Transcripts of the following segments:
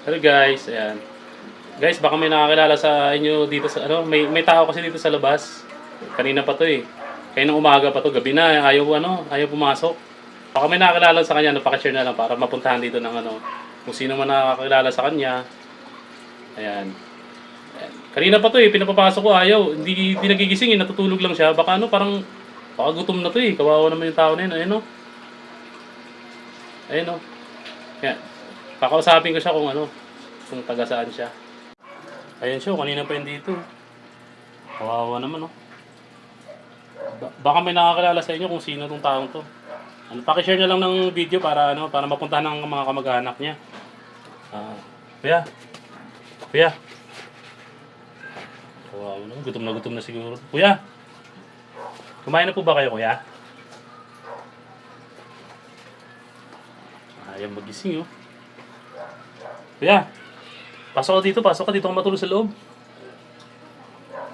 Hello guys, ayan. Guys, baka may nakakilala sa inyo dito sa may tao kasi dito sa labas. Kanina pa 'to eh. Kaya nung umaga pa 'to, gabi na, ayaw pumasok. Baka may nakakilala sa kanya, paki-share na lang para mapuntahan dito ng kung sino man nakakilala sa kanya. Ayan. Ayan. Kanina pa 'to eh, pinapapasok ko, ayaw. Hindi nagigising eh, natutulog lang siya. Baka gutom na 'to eh. Kawawa naman yung tao na yun. Ayun oh. Ayun oh. Ayan. Kakausapin ko siya kung taga saan siya. Ayan siya, kanina pa yun dito. Kawawa naman, oh. Baka may nakakilala sa inyo kung sino tong taong to. Paki-share na lang ng video para mapuntahan ng mga kamag-anak niya. Kuya. Kuya. Kawawa naman, gutom na siguro. Kuya. Kumain na po ba kayo, kuya? Ayaw magising, oh. Kuya. Pasok ka dito ka matulog sa loob.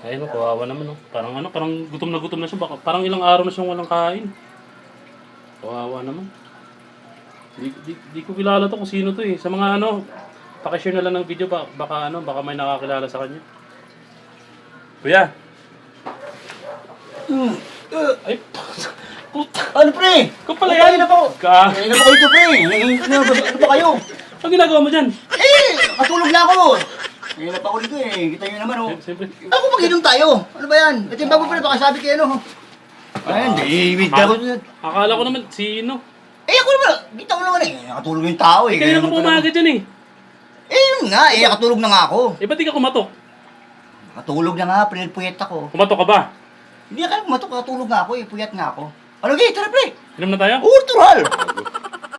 Ayun, kawawa naman, oh. Parang gutom na siya. Parang ilang araw na siyang walang kain. Kawawa naman. Di ko kilala to kung sino to eh. Sa mga paki-share na lang ng video baka may nakakilala sa kanya. Kuya. Ay, puta. Ano pre? Ikaw pala yan. Kanina pa ako. Kanina pa ako dito pre. Ano ba kayo? Ang ginagawa mo dyan? Katulog na ako. Kanina pa ako dito eh. Kita nyo naman oh. Siyempre. Ako mag-inom tayo. Ano ba yan? Ito yung bago pre. Baka sabi kayo Ayan, wait ako. Akala ko naman sino. Ako naman. Kita ko naman eh. Nakatulog yung tao eh. Kaya naman pumaga dyan eh. Yun nga eh. Nakatulog na nga ako. Ba't di ka kumatok? Nakatulog na nga. Puyat ako. Kumatok ka ba? Hindi ka kumatok. Nakatulog nga ako eh. Puyat nga ako. Ano gay? Tara pre. Inom na tayo? Tural.